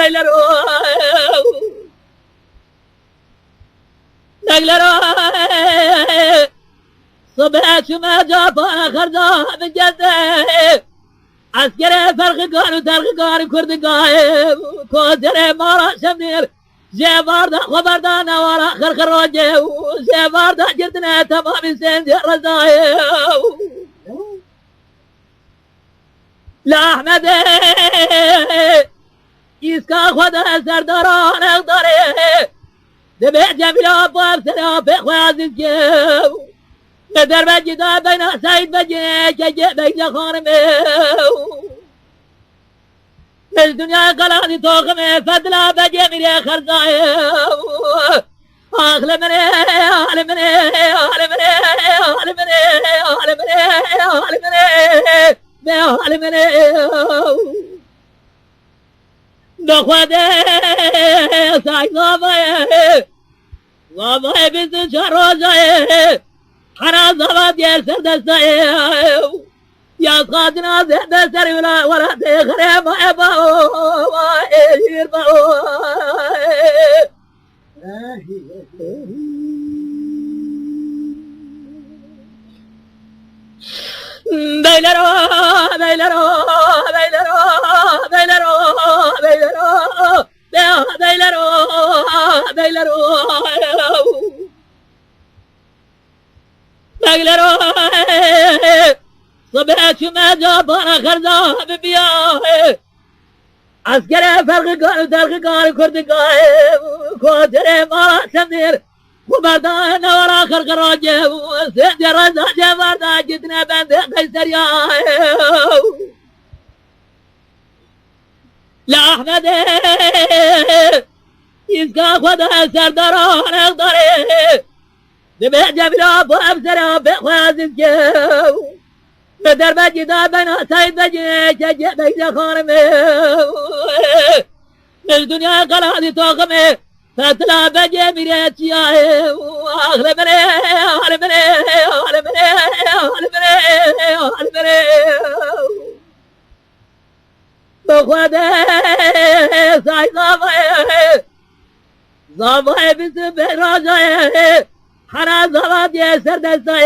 بيلرو نقلرو صبح شما جابا خرجا من جده عسكري فرق قان وترق قان كرد قايم كوزر مارا شمنير جباردا خبردا نوارا خرخر روجه جباردا جردنا تمام سين رزايم لا احمد اسكا خدا سرداران اقداره دبع جميل ابواب سلام بخوازن جو بدر بجدا بين سعيد بجي جي بين خارمه الدنيا قلادي توخمه فضلا بجي ميري خرزاي اخل مني اهل مني اهل مني اهل مني اهل مني اهل مني اهل مني نخوده سعيد وابا بنت شروزه حنا زباد يرسل دستاي يا قادنا دستري ولا تخري ما ابا يربا بيلرو بيلرو بيلرو بيلرو بيلرو بيلرو بيلرو نقلرو صبح شما جابا خرزا ببياه عسكري فرق قان وترق قان كرد قايم كوتري مارا شمنير خبردا نورا خرق روجه سيد رزا جباردا جتنا بند قيسر ياه لا احمد اسكا خدا سرداران اقداره دبع جميل ابواب سلام بخوازن جو بدر بجدا بين سعيد بجي جي بين خارمه الدنيا قلادي توخمه فتلا بجي ميري تشياه اخل مني اهل مني اهل مني اهل مني اهل مني بخوده سعيد زابا بنت براجه حنا زباد يسر دستاي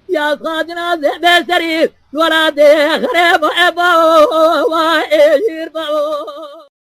يا قادنا بسري ولا دخرب ابا ويربا